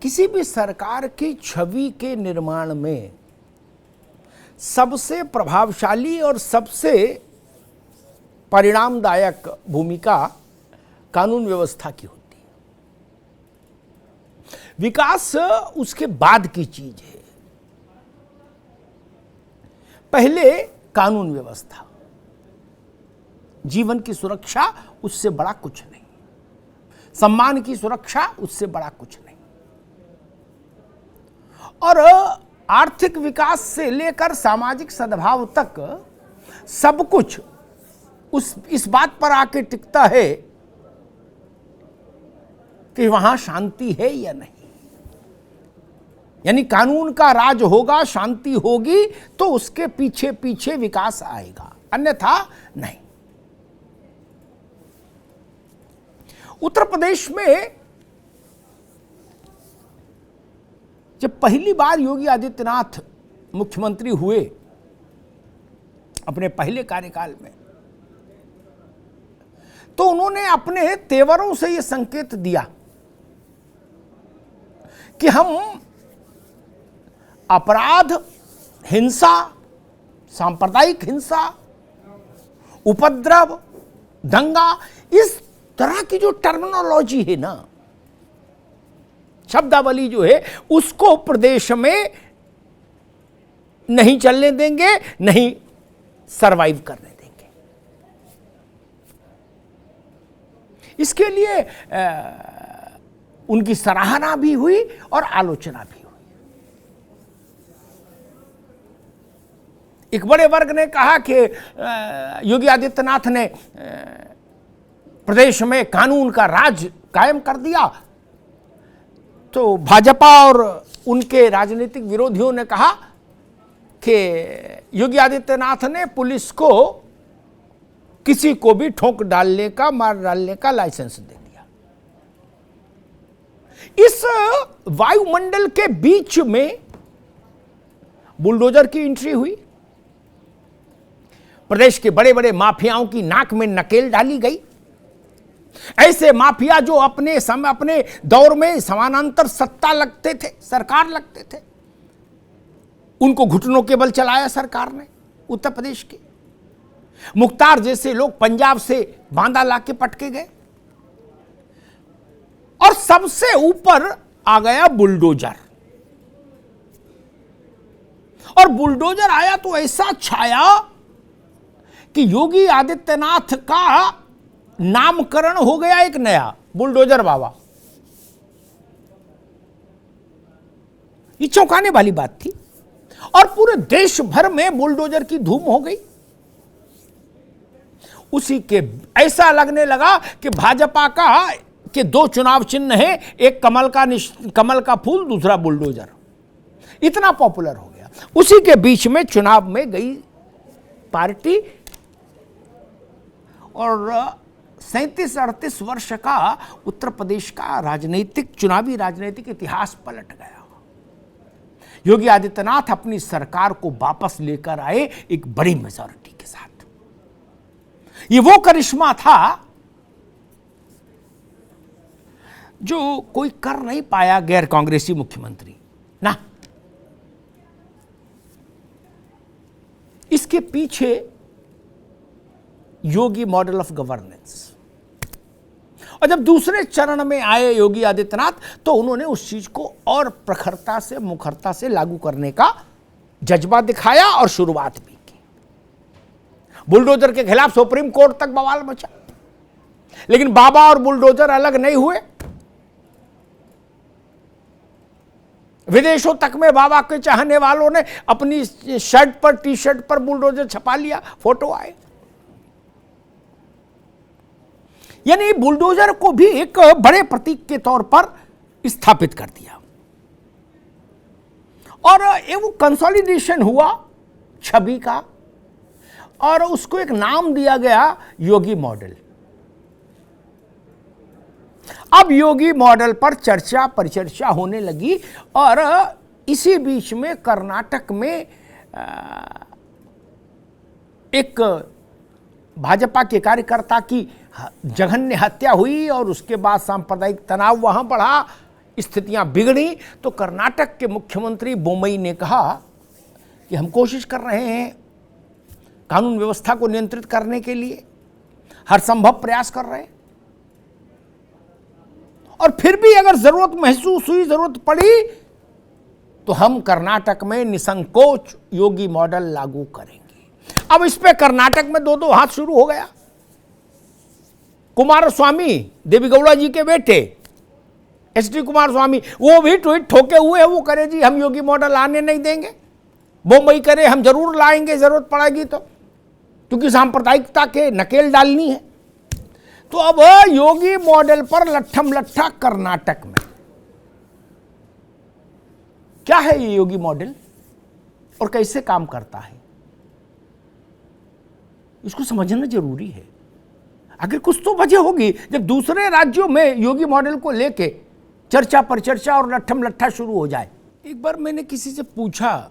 किसी भी सरकार की छवि के निर्माण में सबसे प्रभावशाली और सबसे परिणामदायक भूमिका कानून व्यवस्था की होती है। विकास उसके बाद की चीज है। पहले कानून व्यवस्था, जीवन की सुरक्षा उससे बड़ा कुछ नहीं, सम्मान की सुरक्षा उससे बड़ा कुछ नहीं। और आर्थिक विकास से लेकर सामाजिक सद्भाव तक सब कुछ इस बात पर आके टिकता है कि वहां शांति है या नहीं। यानी कानून का राज होगा, शांति होगी तो उसके पीछे पीछे विकास आएगा, अन्यथा नहीं। उत्तर प्रदेश में जब पहली बार योगी आदित्यनाथ मुख्यमंत्री हुए अपने पहले कार्यकाल में, तो उन्होंने अपने तेवरों से यह संकेत दिया कि हम अपराध, हिंसा, सांप्रदायिक हिंसा, उपद्रव, दंगा, इस तरह की जो टर्मिनोलॉजी है ना, शब्दावली जो है, उसको प्रदेश में नहीं चलने देंगे, नहीं सरवाइव करने देंगे। इसके लिए उनकी सराहना भी हुई और आलोचना भी हुई। एक बड़े वर्ग ने कहा कि योगी आदित्यनाथ ने प्रदेश में कानून का राज कायम कर दिया। तो भाजपा और उनके राजनीतिक विरोधियों ने कहा कि योगी आदित्यनाथ ने पुलिस को किसी को भी ठोक डालने का, मार डालने का लाइसेंस दे दिया। इस वायुमंडल के बीच में बुलडोजर की एंट्री हुई। प्रदेश के बड़े बड़े माफियाओं की नाक में नकेल डाली गई। ऐसे माफिया जो अपने दौर में समानांतर सत्ता लगते थे, सरकार लगते थे, उनको घुटनों के बल चलाया सरकार ने। उत्तर प्रदेश के मुख्तार जैसे लोग पंजाब से बांदा लाके पटके गए। और सबसे ऊपर आ गया बुलडोजर। और बुलडोजर आया तो ऐसा छाया कि योगी आदित्यनाथ का नामकरण हो गया एक नया, बुलडोजर बाबा। ये चौंकाने वाली बात थी। और पूरे देश भर में बुलडोजर की धूम हो गई। उसी के ऐसा लगने लगा कि भाजपा का के दो चुनाव चिन्ह है, एक कमल का फूल, दूसरा बुलडोजर। इतना पॉपुलर हो गया। उसी के बीच में चुनाव में गई पार्टी और 37-38 वर्ष का उत्तर प्रदेश का चुनावी राजनीतिक इतिहास पलट गया। योगी आदित्यनाथ अपनी सरकार को वापस लेकर आए एक बड़ी मेजॉरिटी के साथ। ये वो करिश्मा था जो कोई कर नहीं पाया गैर कांग्रेसी मुख्यमंत्री ना। इसके पीछे योगी मॉडल ऑफ गवर्नेंस। और जब दूसरे चरण में आए योगी आदित्यनाथ, तो उन्होंने उस चीज को और प्रखरता से, मुखरता से लागू करने का जज्बा दिखाया और शुरुआत भी की। बुलडोजर के खिलाफ सुप्रीम कोर्ट तक बवाल मचा। लेकिन बाबा और बुलडोजर अलग नहीं हुए। विदेशों तक में बाबा के चाहने वालों ने अपनी शर्ट पर, टी शर्ट पर बुलडोजर छपा लिया, फोटो आए। यानी बुलडोजर को भी एक बड़े प्रतीक के तौर पर स्थापित कर दिया। और ये वो कंसोलिडेशन हुआ छवि का, और उसको एक नाम दिया गया योगी मॉडल। अब योगी मॉडल पर चर्चा परिचर्चा होने लगी। और इसी बीच में कर्नाटक में एक भाजपा के कार्यकर्ता की जघन्य हत्या हुई और उसके बाद सांप्रदायिक तनाव वहां बढ़ा। स्थितियां बिगड़ी तो कर्नाटक के मुख्यमंत्री बोम्मई ने कहा कि हम कोशिश कर रहे हैं कानून व्यवस्था को नियंत्रित करने के लिए, हर संभव प्रयास कर रहे हैं, और फिर भी अगर जरूरत महसूस हुई, जरूरत पड़ी, तो हम कर्नाटक में निसंकोच योगी मॉडल लागू करेंगे। अब इस पे कर्नाटक में दो हाथ शुरू हो गया। कुमारस्वामी, देवेगौड़ा जी के बेटे एच.डी. कुमारस्वामी, वो भी ट्वीट ठोके हुए हैं, वो करे जी हम योगी मॉडल आने नहीं देंगे, बोम्बई करे हम जरूर लाएंगे जरूरत पड़ेगी तो, क्योंकि सांप्रदायिकता के नकेल डालनी है। तो अब योगी मॉडल पर लट्ठम लट्ठा कर्नाटक में। क्या है ये योगी मॉडल और कैसे काम करता है, इसको समझना जरूरी है। अगर कुछ तो वजह होगी जब दूसरे राज्यों में योगी मॉडल को लेके चर्चा पर चर्चा और लट्ठम लट्ठा शुरू हो जाए। एक बार मैंने किसी से पूछा,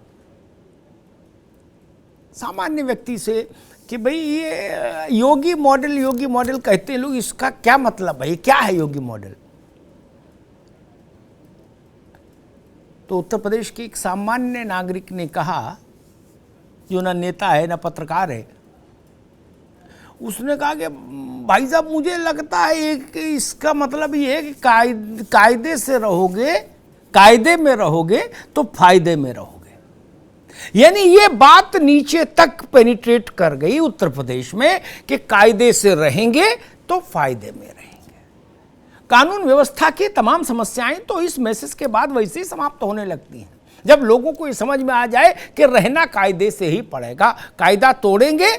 सामान्य व्यक्ति से, कि भाई ये योगी मॉडल कहते हैं लोग, इसका क्या मतलब है, क्या है योगी मॉडल? तो उत्तर प्रदेश के एक सामान्य नागरिक ने कहा, जो ना नेता है ना पत्रकार है, उसने कहा कि भाई साहब मुझे लगता है कि इसका मतलब ये है कि कायदे से रहोगे, कायदे में रहोगे तो फायदे में रहोगे। यानी ये बात नीचे तक पेनिट्रेट कर गई उत्तर प्रदेश में कि कायदे से रहेंगे तो फायदे में रहेंगे। कानून व्यवस्था की तमाम समस्याएं तो इस मैसेज के बाद वैसे ही समाप्त होने लगती हैं, जब लोगों को ये समझ में आ जाए कि रहना कायदे से ही पड़ेगा, कायदा तोड़ेंगे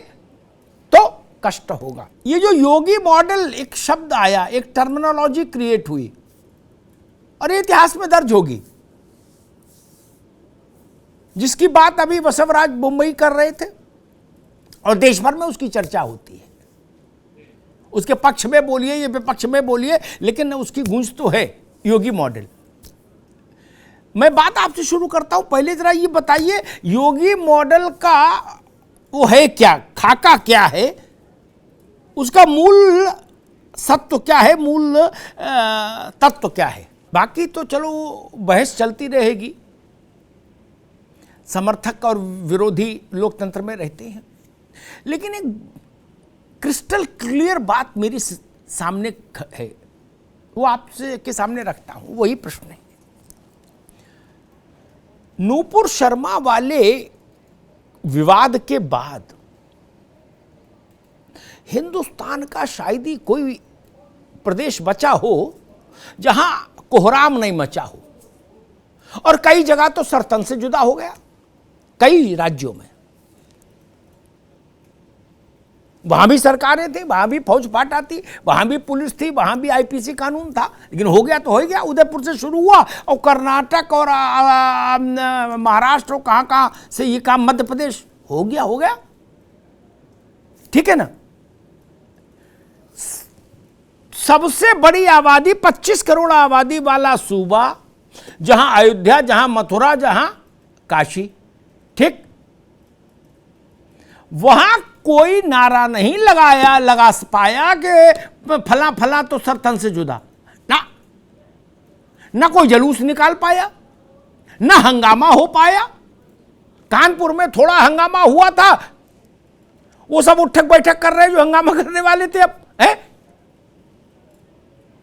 तो कष्ट होगा। ये जो योगी मॉडल एक शब्द आया, एक टर्मिनोलॉजी क्रिएट हुई और ये इतिहास में दर्ज होगी, जिसकी बात अभी बसवराज बोम्मई कर रहे थे और देश भर में उसकी चर्चा होती है। उसके पक्ष में बोलिए, ये विपक्ष में बोलिए, लेकिन उसकी गूंज तो है योगी मॉडल। मैं बात आपसे शुरू करता हूं, पहले जरा ये बताइए योगी मॉडल का वो है क्या, खाका क्या है, उसका मूल सत्व क्या है, मूल तत्व क्या है। बाकी तो चलो बहस चलती रहेगी, समर्थक और विरोधी लोकतंत्र में रहते हैं, लेकिन एक क्रिस्टल क्लियर बात मेरे सामने है, वो आपसे के सामने रखता हूं। वही प्रश्न है, नूपुर शर्मा वाले विवाद के बाद हिंदुस्तान का शायद ही कोई प्रदेश बचा हो जहां कोहराम नहीं मचा हो, और कई जगह तो सरतन से जुदा हो गया। कई राज्यों में वहां भी सरकारें थी, वहां भी फौज फाटा थी, वहां भी पुलिस थी, वहां भी आईपीसी कानून था, लेकिन हो गया तो हो गया। उदयपुर से शुरू हुआ और कर्नाटक और महाराष्ट्र, कहां से ये काम, मध्य प्रदेश, हो गया। ठीक है ना। सबसे बड़ी आबादी, 25 करोड़ आबादी वाला सूबा, जहां अयोध्या, जहां मथुरा, जहां काशी, ठीक, वहां कोई नारा नहीं लगा पाया कि फला फला तो सरतन से जुदा, ना कोई जुलूस निकाल पाया, ना हंगामा हो पाया। कानपुर में थोड़ा हंगामा हुआ था, वो सब उठक बैठक कर रहे जो हंगामा करने वाले थे, अब है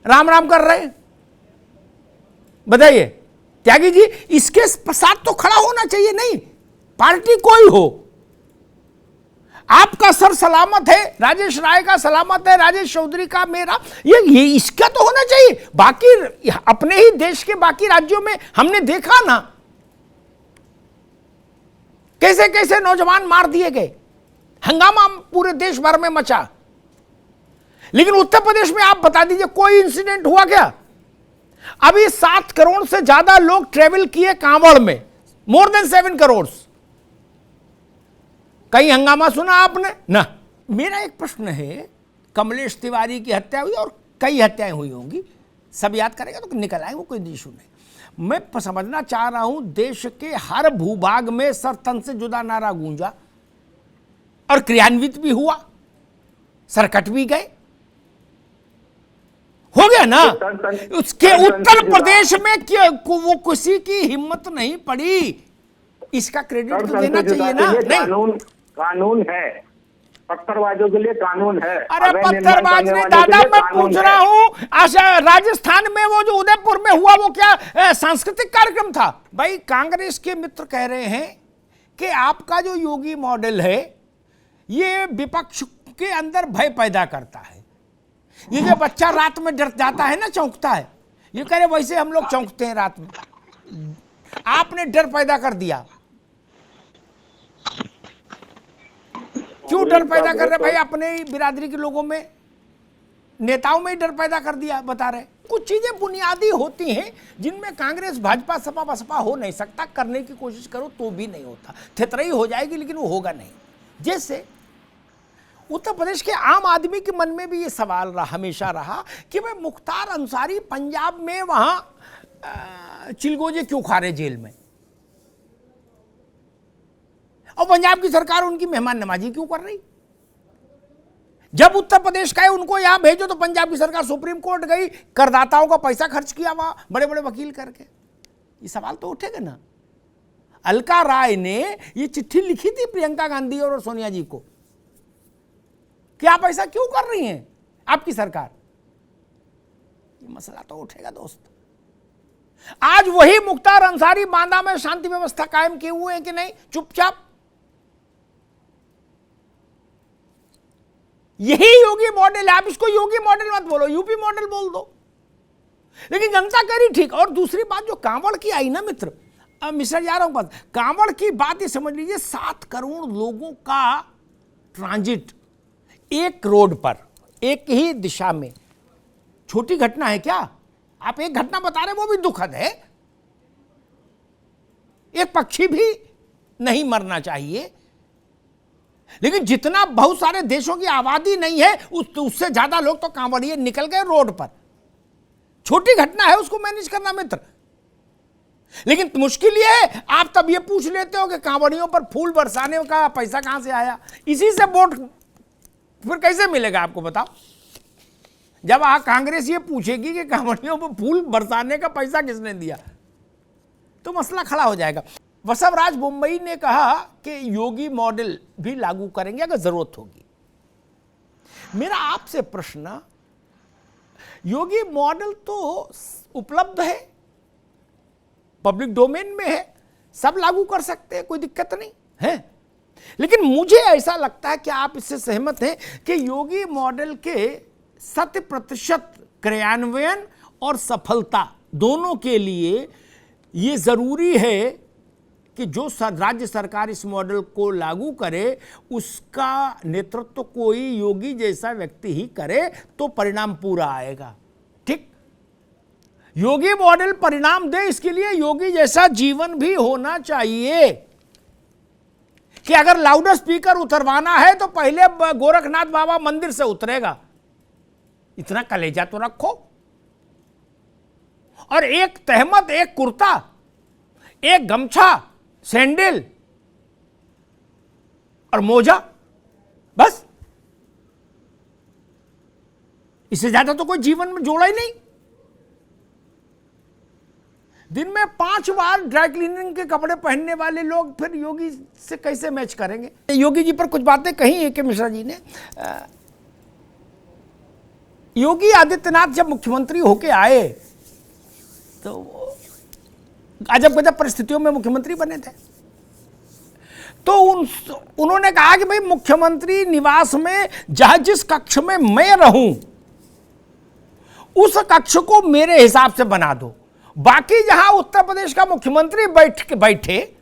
राम राम कर रहे। बताइए त्यागी जी, इसके साथ तो खड़ा होना चाहिए, नहीं पार्टी कोई हो, आपका सर सलामत है, राजेश राय का सलामत है, राजेश चौधरी का, मेरा, ये इसका तो होना चाहिए। बाकी अपने ही देश के बाकी राज्यों में हमने देखा ना कैसे कैसे नौजवान मार दिए गए, हंगामा पूरे देश भर में मचा। लेकिन उत्तर प्रदेश में आप बता दीजिए कोई इंसिडेंट हुआ क्या? अभी 7 करोड़ से ज्यादा लोग ट्रेवल किए कांवड़ में, मोर देन 7 करोड़। कहीं हंगामा सुना आपने? ना। मेरा एक प्रश्न है, कमलेश तिवारी की हत्या हुई और कई हत्याएं हुई होंगी, सब याद करेगा तो निकल आए, वो कोई इशू नहीं। मैं समझना चाह रहा हूं, देश के हर भूभाग में सरतन से जुदा नारा गूंजा और क्रियान्वित भी हुआ, सरकट भी गए, हो गया ना। उसके उत्तर प्रदेश में वो किसी की हिम्मत नहीं पड़ी, इसका क्रेडिट तो देना चाहिए ना। नहीं, कानून है, पत्थरबाजों के लिए कानून है। अरे पत्थरबाज नहीं दादा, मैं पूछ रहा हूँ राजस्थान में वो जो उदयपुर में हुआ वो क्या सांस्कृतिक कार्यक्रम था? भाई कांग्रेस के मित्र कह रहे हैं कि आपका जो योगी मॉडल है ये विपक्ष के अंदर भय पैदा करता है। ये जो बच्चा रात में डर जाता है ना, चौंकता है, ये कह रहे वैसे हम लोग चौंकते हैं रात में, आपने डर पैदा कर दिया। क्यों डर पैदा कर रहे भाई? अपने ही बिरादरी के लोगों में, नेताओं में ही डर पैदा कर दिया, बता रहे। कुछ चीजें बुनियादी होती हैं जिनमें कांग्रेस भाजपा सपा बसपा हो नहीं सकता, करने की कोशिश करो तो भी नहीं होता, थेतरई हो जाएगी लेकिन वो होगा नहीं। जैसे उत्तर प्रदेश के आम आदमी के मन में भी ये सवाल रहा, हमेशा रहा कि भाई मुख्तार अंसारी पंजाब में वहां चिलगोजे क्यों खा रहे जेल में, और पंजाब की सरकार उनकी मेहमान नवाजी क्यों कर रही? जब उत्तर प्रदेश का है उनको यहां भेजो, तो पंजाब की सरकार सुप्रीम कोर्ट गई, करदाताओं का पैसा खर्च किया वहां बड़े बड़े वकील करके। ये सवाल तो उठेगा ना। अलका राय ने ये चिट्ठी लिखी थी प्रियंका गांधी और सोनिया जी को कि आप ऐसा क्यों कर रही हैं आपकी सरकार। ये मसला तो उठेगा दोस्त। आज वही मुख्तार अंसारी बांदा में शांति व्यवस्था कायम किए हुए हैं कि नहीं, चुपचाप। यही योगी मॉडल है। आप इसको योगी मॉडल मत बोलो, यूपी मॉडल बोल दो, लेकिन जनता कह रही ठीक। और दूसरी बात जो कांवड़ की आई ना मित्र, अब मिश्रा जा रहा हूं बात, कांवड़ की बात ये समझ लीजिए, 7 करोड़ लोगों का ट्रांजिट एक रोड पर, एक ही दिशा में, छोटी घटना है क्या? आप एक घटना बता रहे, वो भी दुखद है। एक पक्षी भी नहीं मरना चाहिए, लेकिन जितना बहुत सारे देशों की आबादी नहीं है उससे ज्यादा लोग तो कांवड़िए निकल गए रोड पर। छोटी घटना है, उसको मैनेज करना मित्र। लेकिन मुश्किल ये है, आप तब ये पूछ लेते हो कि कांवड़ियों पर फूल बरसाने का पैसा कहां से आया। इसी से वोट फिर कैसे मिलेगा आपको बताओ? जब कांग्रेस ये पूछेगी कि कांवड़ियों पर फूल बरसाने का पैसा किसने दिया, तो मसला खड़ा हो जाएगा। वसवराज मुंबई ने कहा कि योगी मॉडल भी लागू करेंगे अगर जरूरत होगी। मेरा आपसे प्रश्न, योगी मॉडल तो उपलब्ध है, पब्लिक डोमेन में है, सब लागू कर सकते हैं, कोई दिक्कत नहीं है। लेकिन मुझे ऐसा लगता है कि आप इससे सहमत हैं कि योगी मॉडल के 100% क्रियान्वयन और सफलता दोनों के लिए ये जरूरी है कि जो राज्य सरकार इस मॉडल को लागू करे उसका नेतृत्व कोई योगी जैसा व्यक्ति ही करे, तो परिणाम पूरा आएगा। ठीक, योगी मॉडल परिणाम दे, इसके लिए योगी जैसा जीवन भी होना चाहिए। कि अगर लाउड स्पीकर उतरवाना है तो पहले गोरखनाथ बाबा मंदिर से उतरेगा, इतना कलेजा तो रखो। और एक तहमत, एक कुर्ता, एक गमछा, सैंडल और मोजा, बस। इससे ज्यादा तो कोई जीवन में जोड़ा ही नहीं। दिन में 5 बार ड्राई क्लीनिंग के कपड़े पहनने वाले लोग फिर योगी से कैसे मैच करेंगे? योगी जी पर कुछ बातें कही है कि मिश्रा जी ने। योगी आदित्यनाथ जब मुख्यमंत्री होके आए तो अजब गजब परिस्थितियों में मुख्यमंत्री बने थे। तो उन्होंने कहा कि भाई मुख्यमंत्री निवास में जहां जिस कक्ष में मैं रहूं उस कक्ष को मेरे हिसाब से बना दो, बाकी जहां उत्तर प्रदेश का मुख्यमंत्री बैठे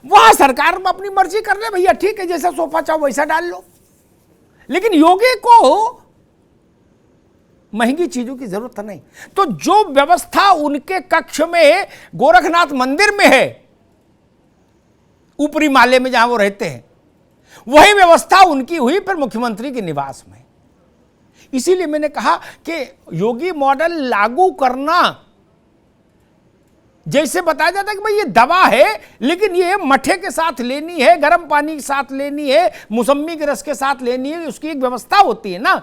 वहां सरकार में अपनी मर्जी कर ले भैया, ठीक है, जैसा सोफा चाहो वैसा डाल लो। लेकिन योगी को महंगी चीजों की जरूरत नहीं। तो जो व्यवस्था उनके कक्ष में गोरखनाथ मंदिर में है, ऊपरी माले में जहां वो रहते हैं, वही व्यवस्था उनकी हुई फिर मुख्यमंत्री के निवास में। इसीलिए मैंने कहा कि योगी मॉडल लागू करना, जैसे बताया जाता है कि भाई ये दवा है लेकिन ये मठे के साथ लेनी है, गर्म पानी के साथ लेनी है, मौसम्मी के रस के साथ लेनी है, उसकी एक व्यवस्था होती है ना।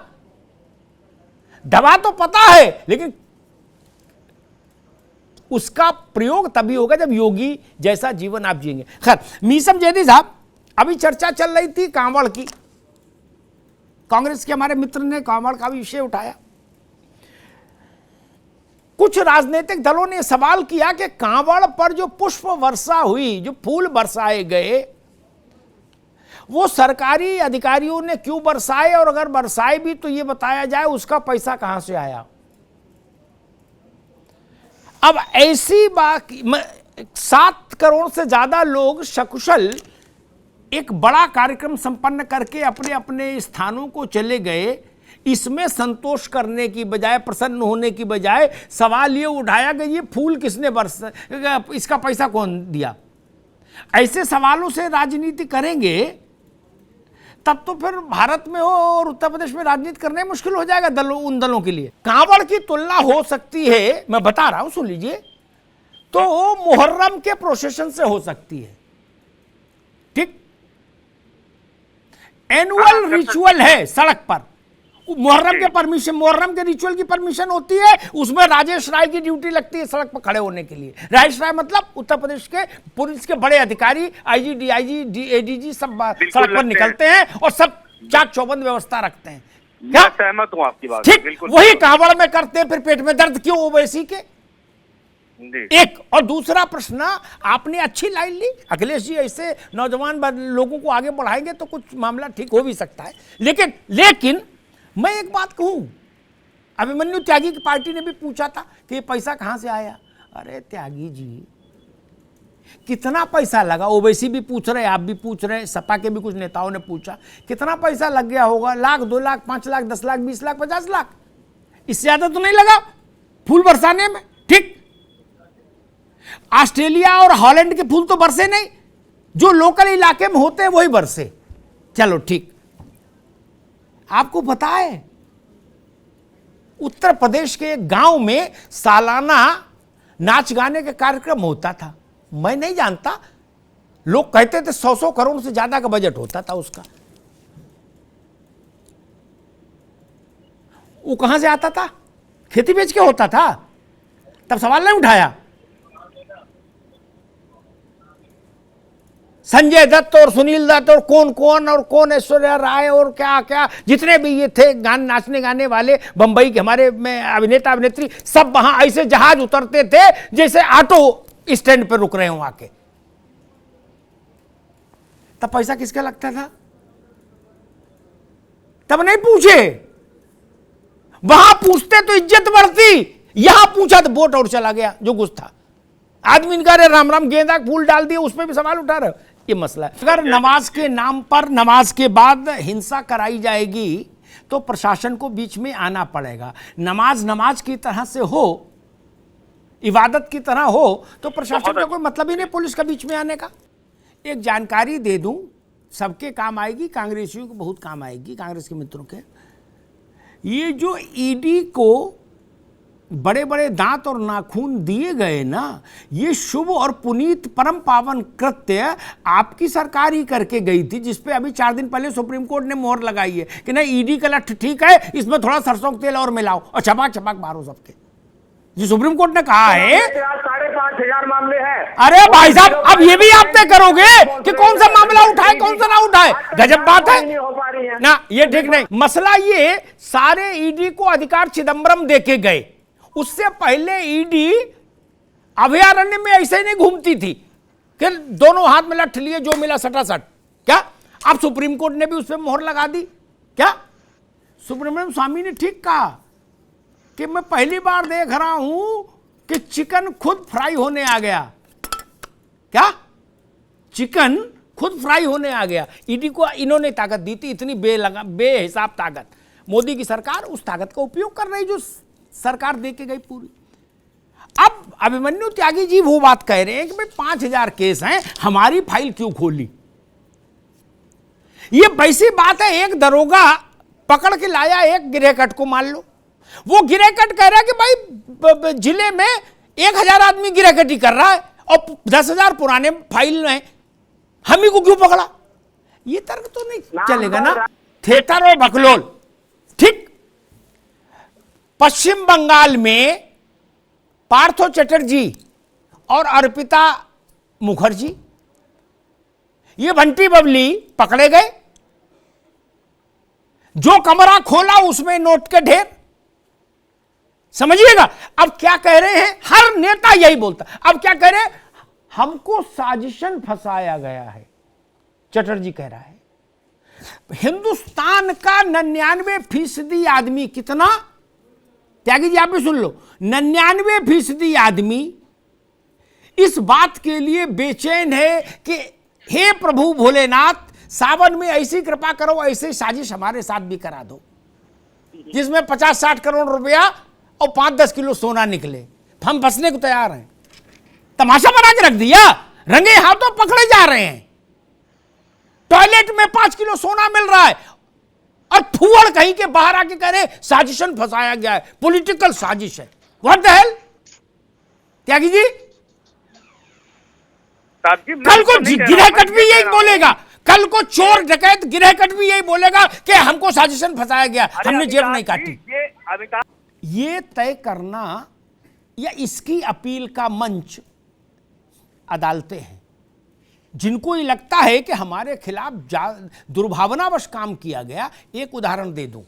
दवा तो पता है, लेकिन उसका प्रयोग तभी होगा जब योगी जैसा जीवन आप जिएंगे। खैर, मीसम जैदी साहब, अभी चर्चा चल रही थी कांवड़ की, कांग्रेस के हमारे मित्र ने कांवड़ का भी विषय उठाया। कुछ राजनीतिक दलों ने सवाल किया कि कांवड़ पर जो पुष्प वर्षा हुई, जो फूल बरसाए गए, वो सरकारी अधिकारियों ने क्यों बरसाए, और अगर बरसाए भी तो ये बताया जाए उसका पैसा कहां से आया। अब ऐसी बात, 7 करोड़ से ज्यादा लोग सकुशल एक बड़ा कार्यक्रम संपन्न करके अपने अपने स्थानों को चले गए, इसमें संतोष करने की बजाय, प्रसन्न होने की बजाय सवाल ये उठाया कि ये फूल किसने बरसा, इसका पैसा कौन दिया। ऐसे सवालों से राजनीति करेंगे तब तो फिर भारत में हो और उत्तर प्रदेश में राजनीति करने मुश्किल हो जाएगा दलों, उन दलों के लिए। कांवड़ की तुलना हो सकती है, मैं बता रहा हूं, सुन लीजिए, तो वो मुहर्रम के प्रोसेशन से हो सकती है। ठीक, एनुअल रिचुअल है सड़क पर, मुहर्रम के परमिशन, मुहर्रम के रिचुअल की परमिशन होती है, उसमें राजेश राय की ड्यूटी लगती है सड़क पर खड़े होने के लिए। राजेश राय मतलब उत्तर प्रदेश के पुलिस के बड़े अधिकारी, आईजी, डीआईजी, एडीजी, सब सड़क पर निकलते हैं और सब चाक चौबंद व्यवस्था रखते हैं। क्या सहमत हूं आपकी बात, ठीक, वही कांवड़ में करते हैं। फिर पेट में दर्द क्यों ओवैसी के? एक और दूसरा प्रश्न, आपने अच्छी लाइन ली अखिलेश जी, ऐसे नौजवान लोगों को आगे बढ़ाएंगे तो कुछ मामला ठीक हो भी सकता है। लेकिन मैं एक बात कहूं, अभिमन्यु त्यागी की पार्टी ने भी पूछा था कि ये पैसा कहां से आया। अरे त्यागी जी, कितना पैसा लगा? ओवैसी भी पूछ रहे, आप भी पूछ रहे, सपा के भी कुछ नेताओं ने पूछा, कितना पैसा लग गया होगा? लाख, 2 लाख, 5 लाख, 10 लाख, 20 लाख, 50 लाख, इससे ज्यादा तो नहीं लगा फूल बरसाने में। ठीक, ऑस्ट्रेलिया और हॉलैंड के फूल तो बरसे नहीं, जो लोकल इलाके में होते हैं वही बरसे। चलो ठीक, आपको पता है उत्तर प्रदेश के एक गांव में सालाना नाच गाने का कार्यक्रम होता था। मैं नहीं जानता, लोग कहते थे 100 करोड़ से ज्यादा का बजट होता था उसका। वो कहां से आता था? खेती बेच के होता था, तब सवाल नहीं उठाया। संजय दत्त और सुनील दत्त और कौन ऐश्वर्या राय और क्या क्या जितने भी ये थे नाचने गाने वाले बंबई के हमारे में अभिनेता अभिनेत्री, सब वहां ऐसे जहाज उतरते थे जैसे ऑटो स्टैंड पर रुक रहे हो आके। तब पैसा किसका लगता था? तब नहीं पूछे, वहां पूछते तो इज्जत बढ़ती, यहां पूछा तो वोट और चला गया जो कुछ था। आदमी इनका राम राम गेंदा फूल डाल दिए, उस पर भी सवाल उठा रहे हो, ये मसला है। अगर नमाज के नाम पर नमाज के बाद हिंसा कराई जाएगी तो प्रशासन को बीच में आना पड़ेगा। नमाज की तरह से हो, इबादत की तरह हो, तो प्रशासन का कोई मतलब ही नहीं पुलिस का बीच में आने का। एक जानकारी दे दूं, सबके काम आएगी, कांग्रेसियों को बहुत काम आएगी, कांग्रेस के मित्रों के। ये जो ईडी को बड़े बड़े दांत और नाखून दिए गए ना, ये शुभ और पुनीत परम पावन कृत्य आपकी सरकार ही करके गई थी, जिसपे अभी 4 दिन पहले सुप्रीम कोर्ट ने मोहर लगाई है कि नहीं, ईडी का लठ ठीक है, इसमें थोड़ा सरसों का तेल और मिलाओ और छपाक छपाक मारो सबके। जी सुप्रीम कोर्ट ने कहा है। 5,500 मामले हैं। अरे भाई साहब, अब ये भी आप तय करोगे कि कौन सा मामला उठाए कौन सा ना उठाए? गजब बात है ना, ये ठीक नहीं। मसला ये, सारे ईडी को अधिकार चिदम्बरम देके गए। उससे पहले ईडी अभयारण्य में ऐसे नहीं घूमती थी कि दोनों हाथ में लठ लिए जो मिला सटासट। क्या अब सुप्रीम कोर्ट ने भी उस पर मोहर लगा दी? क्या सुब्रमण्यम स्वामी ने ठीक कहा कि मैं पहली बार देख रहा हूं कि चिकन खुद फ्राई होने आ गया। क्या चिकन खुद फ्राई होने आ गया? ईडी को इन्होंने ताकत दी थी, इतनी बेहिसाब ताकत। मोदी की सरकार उस ताकत का उपयोग कर रही जो सरकार दे के गई पूरी। अब अभिमन्यु त्यागी जी वो बात कह रहे हैं कि भाई 5,000 केस हैं, हमारी फाइल क्यों खोली? ये वैसी बात है, एक दरोगा पकड़ के लाया एक गिरहकट को, मान लो वो गिरहकट कह रहा है कि भाई जिले में 1,000 आदमी गिरहकटी कर रहा है और 10,000 पुराने फाइल हैं, हम ही को क्यों पकड़ा? ये तर्क तो नहीं चलेगा ना। थिएटर और बकलोल, ठीक, पश्चिम बंगाल में पार्थो चटर्जी और अर्पिता मुखर्जी, ये बंटी बबली पकड़े गए। जो कमरा खोला उसमें नोट के ढेर। समझिएगा अब क्या कह रहे हैं, हर नेता यही बोलता। अब क्या कह रहे हैं, हमको साजिशन फंसाया गया है, चटर्जी कह रहा है। हिंदुस्तान का 99% आदमी, कितना त्यागी जी आप भी सुन लो, 99% आदमी इस बात के लिए बेचैन है कि हे प्रभु भोलेनाथ, सावन में ऐसी कृपा करो, ऐसी साजिश हमारे साथ भी करा दो जिसमें 50-60 करोड़ रुपया और 5-10 किलो सोना निकले। हम फंसने को तैयार हैं। तमाशा बना के रख दिया, रंगे हाथों पकड़े जा रहे हैं। टॉयलेट में 5 किलो सोना मिल रहा है और फूहड़ कहीं के बाहर आके कह रहे साजिशन फंसाया गया है, पॉलिटिकल साजिश है। What the hell Tyagi ji, कल को गिरहकट भी यही बोलेगा, कल को चोर डकैत गिरहकट भी यही बोलेगा कि हमको साजिशन फंसाया गया, हमने जेब नहीं काटी। ये तय करना या इसकी अपील का मंच अदालतें हैं। जिनको ये लगता है कि हमारे खिलाफ दुर्भावनावश काम किया गया, एक उदाहरण दे दूं,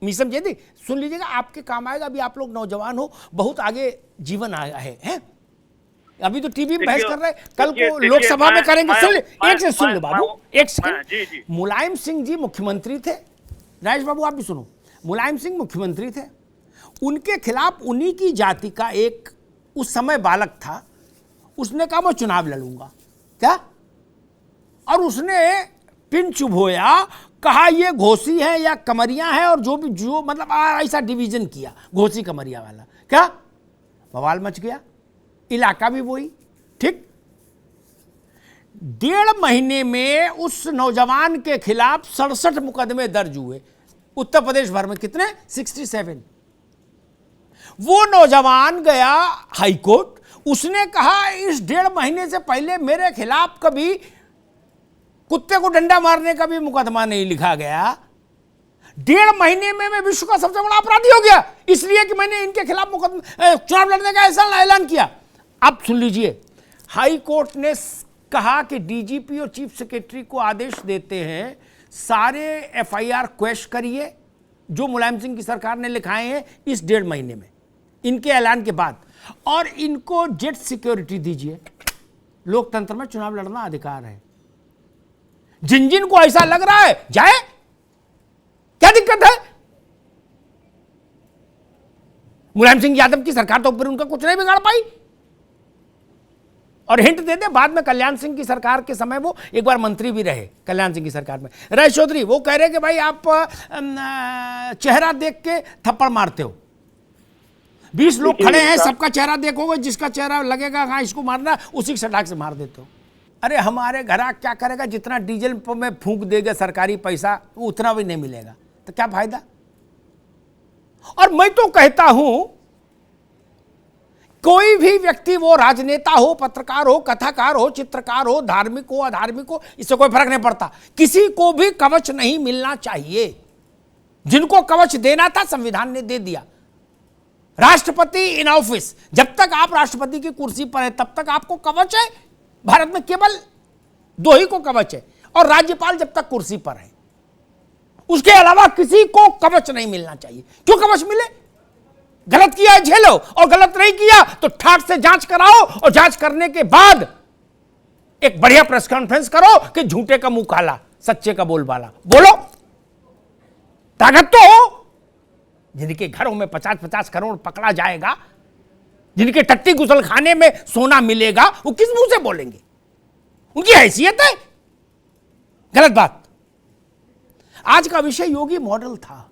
मीसम जी सुन लीजिएगा, आपके काम आएगा। अभी आप लोग नौजवान हो, बहुत आगे जीवन आया है? अभी तो टीवी में बहस कर रहे हैं, कल को लोकसभा में करेंगे। सुन ले, एक से सुन लो बाबू, एक सेकंड। मुलायम सिंह जी मुख्यमंत्री थे, राजेश बाबू आप भी सुनो। मुलायम सिंह मुख्यमंत्री थे, उनके खिलाफ उन्हीं की जाति का एक उस समय बालक था, उसने कहा मैं चुनाव लड़ूंगा क्या, और उसने पिन चुभोया, कहा ये घोसी है या कमरिया है, और जो भी जो मतलब ऐसा डिवीजन किया घोसी कमरिया वाला, क्या बवाल मच गया, इलाका भी वही। ठीक 1.5 महीने में उस नौजवान के खिलाफ 67 मुकदमे दर्ज हुए, उत्तर प्रदेश भर में। कितने? 67। वो नौजवान गया हाई कोर्ट, उसने कहा इस 1.5 महीने से पहले मेरे खिलाफ कभी कुत्ते को डंडा मारने का भी मुकदमा नहीं लिखा गया। 1.5 महीने में मैं विश्व का सबसे बड़ा अपराधी हो गया, इसलिए कि मैंने इनके खिलाफ चुनाव लड़ने का ऐलान किया। अब सुन लीजिए, हाई कोर्ट ने कहा कि डीजीपी और चीफ सेक्रेटरी को आदेश देते हैं सारे एफआईआर क्वैश करिए जो मुलायम सिंह की सरकार ने लिखाए हैं इस 1.5 महीने में, इनके ऐलान के बाद, और इनको जेट सिक्योरिटी दीजिए। लोकतंत्र में चुनाव लड़ना अधिकार है। जिन जिन को ऐसा लग रहा है जाए, क्या दिक्कत है? मुलायम सिंह यादव की सरकार तो ऊपर उनका कुछ नहीं बिगाड़ पाई। और हिंट दे दे, बाद में कल्याण सिंह की सरकार के समय वो एक बार मंत्री भी रहे, कल्याण सिंह की सरकार में। राय चौधरी वो कह रहे कि भाई आप चेहरा देख के थप्पड़ मारते हो। 20 लोग खड़े हैं, सबका चेहरा देखोगे, जिसका चेहरा लगेगा हाँ इसको मारना, उसी के सटाक से मार देते हो। अरे हमारे घर क्या करेगा, जितना डीजल में फूंक देगा सरकारी पैसा उतना भी नहीं मिलेगा, तो क्या फायदा। और मैं तो कहता हूं कोई भी व्यक्ति, वो राजनेता हो, पत्रकार हो, कथाकार हो, चित्रकार हो, धार्मिक हो, अधार्मिक हो, इससे कोई फर्क नहीं पड़ता, किसी को भी कवच नहीं मिलना चाहिए। जिनको कवच देना था संविधान ने दे दिया। राष्ट्रपति इन ऑफिस, जब तक आप राष्ट्रपति की कुर्सी पर हैं तब तक आपको कवच है। भारत में केवल 2 ही को कवच है, और राज्यपाल जब तक कुर्सी पर है, उसके अलावा किसी को कवच नहीं मिलना चाहिए। क्यों कवच मिले? गलत किया है झेलो, और गलत नहीं किया तो ठाट से जांच कराओ, और जांच करने के बाद एक बढ़िया प्रेस कॉन्फ्रेंस करो कि झूठे का मुंह काला, सच्चे का बोलबाला। बोलो, ताकत तो हो। जिनके घरों में 50-50 करोड़ पकड़ा जाएगा, जिनके टट्टी गुसल खाने में सोना मिलेगा, वो किस मुंह से बोलेंगे? उनकी हैसियत है। गलत बात। आज का विषय योगी मॉडल था।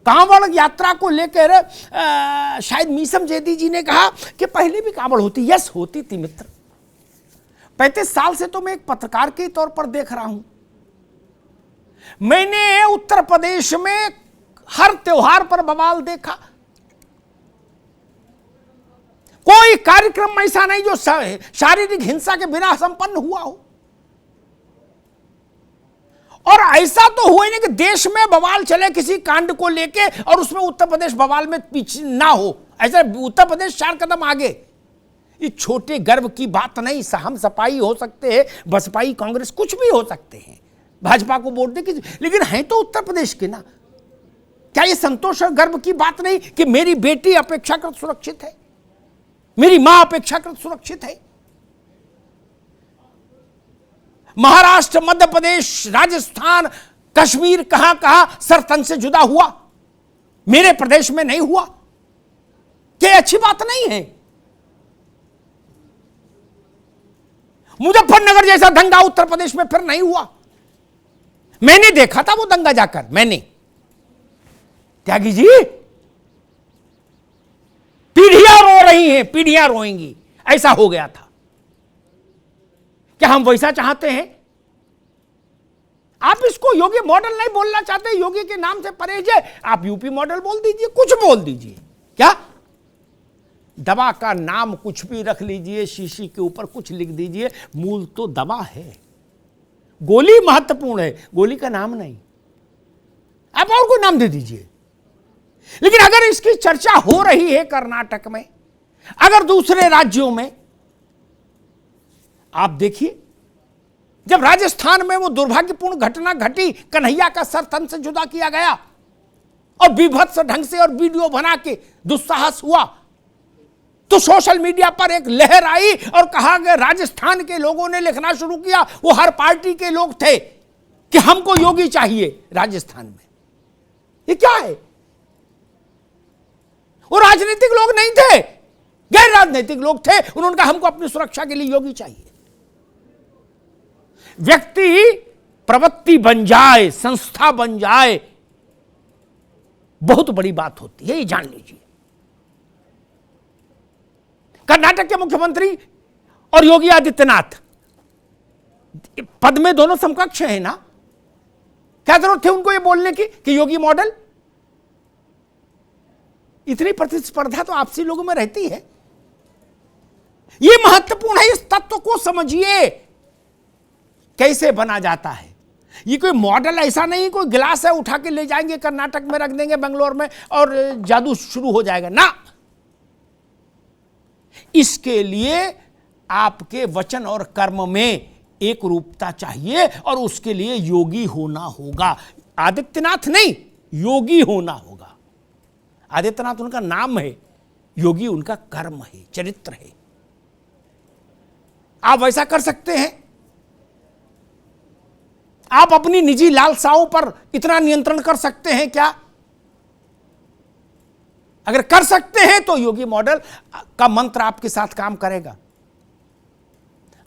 कांवड़ यात्रा को लेकर शायद मीसम जेदी जी ने कहा कि पहले भी कांवड़ होती। यस, होती थी मित्र। 35 साल से तो मैं एक पत्रकार के तौर पर देख रहा हूं। मैंने उत्तर प्रदेश में हर त्योहार पर बवाल देखा। कोई कार्यक्रम ऐसा नहीं जो शारीरिक हिंसा के बिना संपन्न हुआ हो। और ऐसा तो हुआ ही नहीं कि देश में बवाल चले किसी कांड को लेके और उसमें उत्तर प्रदेश बवाल में पीछे ना हो। ऐसा उत्तर प्रदेश 4 कदम आगे। ये छोटे गर्व की बात नहीं। हम सपाई हो सकते हैं, बसपाई, कांग्रेस, कुछ भी हो सकते हैं, भाजपा को वोट दे, लेकिन हैं तो उत्तर प्रदेश के ना। क्या ये संतोष और गर्व की बात नहीं कि मेरी बेटी अपेक्षाकृत सुरक्षित है, मेरी मां अपेक्षाकृत सुरक्षित है? महाराष्ट्र, मध्य प्रदेश, राजस्थान, कश्मीर, कहां कहां सरतन से जुदा हुआ, मेरे प्रदेश में नहीं हुआ। क्या अच्छी बात नहीं है? मुजफ्फरनगर जैसा दंगा उत्तर प्रदेश में फिर नहीं हुआ। मैंने देखा था वो दंगा जाकर, मैंने। त्यागी जी, पीढ़ियां रो रही हैं, पीढ़ियां रोएंगी, ऐसा हो गया था। क्या हम वैसा चाहते हैं? आप इसको योगी मॉडल नहीं बोलना चाहते, योगी के नाम से परहेज है, आप यूपी मॉडल बोल दीजिए, कुछ बोल दीजिए। क्या दवा का नाम कुछ भी रख लीजिए, शीशी के ऊपर कुछ लिख दीजिए, मूल तो दवा है। गोली महत्वपूर्ण है, गोली का नाम नहीं। आप और कोई नाम दे दीजिए। लेकिन अगर इसकी चर्चा हो रही है कर्नाटक में, अगर दूसरे राज्यों में, आप देखिए जब राजस्थान में वो दुर्भाग्यपूर्ण घटना घटी, कन्हैया का सर तन से जुदा किया गया और विभत्स ढंग से और वीडियो बना के दुस्साहस हुआ, तो सोशल मीडिया पर एक लहर आई और कहा गया, राजस्थान के लोगों ने लिखना शुरू किया, वो हर पार्टी के लोग थे, कि हमको योगी चाहिए राजस्थान में। ये क्या है? वो राजनीतिक लोग नहीं थे, गैर राजनीतिक लोग थे, उन्होंने कहा हमको अपनी सुरक्षा के लिए योगी चाहिए। व्यक्ति प्रवृत्ति बन जाए, संस्था बन जाए, बहुत बड़ी बात होती है, ये जान लीजिए। कर्नाटक के मुख्यमंत्री और योगी आदित्यनाथ पद में दोनों समकक्ष हैं ना। क्या जरूरत थी उनको ये बोलने की कि योगी मॉडल? इतनी प्रतिस्पर्धा तो आपसी लोगों में रहती है। ये महत्वपूर्ण है, इस तत्व को समझिए कैसे बना जाता है। ये कोई मॉडल ऐसा नहीं, कोई गिलास है उठा के ले जाएंगे कर्नाटक में रख देंगे बेंगलोर में और जादू शुरू हो जाएगा ना। इसके लिए आपके वचन और कर्म में एक रूपता चाहिए और उसके लिए योगी होना होगा। आदित्यनाथ नहीं, योगी होना होगा। आदित्यनाथ उनका नाम है, योगी उनका कर्म है, चरित्र है। आप वैसा कर सकते हैं? आप अपनी निजी लालसाओं पर इतना नियंत्रण कर सकते हैं क्या? अगर कर सकते हैं तो योगी मॉडल का मंत्र आपके साथ काम करेगा।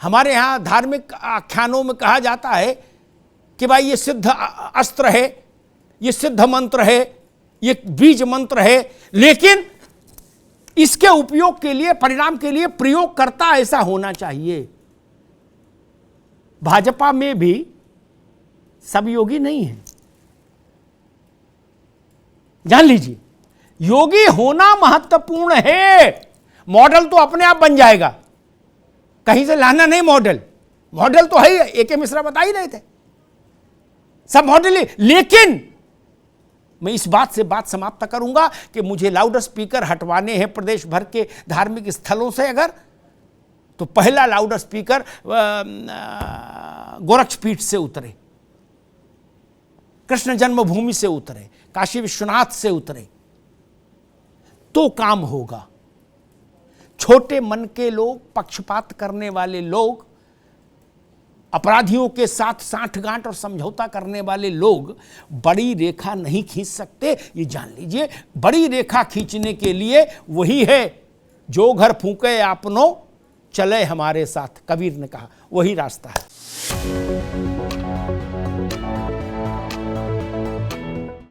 हमारे यहां धार्मिक आख्यानों में कहा जाता है कि भाई ये सिद्ध अस्त्र है, ये सिद्ध मंत्र है, ये बीज मंत्र है, लेकिन इसके उपयोग के लिए, परिणाम के लिए प्रयोगकर्ता ऐसा होना चाहिए। भाजपा में भी सब योगी नहीं है, जान लीजिए। योगी होना महत्वपूर्ण है, मॉडल तो अपने आप बन जाएगा, कहीं से लाना नहीं। मॉडल तो है ही, ए.के. मिश्रा बता ही रहे थे, सब मॉडल ही। लेकिन मैं इस बात से बात समाप्त करूंगा कि मुझे लाउड स्पीकर हटवाने हैं प्रदेश भर के धार्मिक स्थलों से अगर, तो पहला लाउड स्पीकर गोरक्षपीठ से उतरे, कृष्ण जन्मभूमि से उतरे, काशी विश्वनाथ से उतरे, तो काम होगा। छोटे मन के लोग, पक्षपात करने वाले लोग, अपराधियों के साथ साठगांठ और समझौता करने वाले लोग बड़ी रेखा नहीं खींच सकते, ये जान लीजिए। बड़ी रेखा खींचने के लिए वही है जो घर फूंके आपनो चले हमारे साथ, कबीर ने कहा, वही रास्ता है।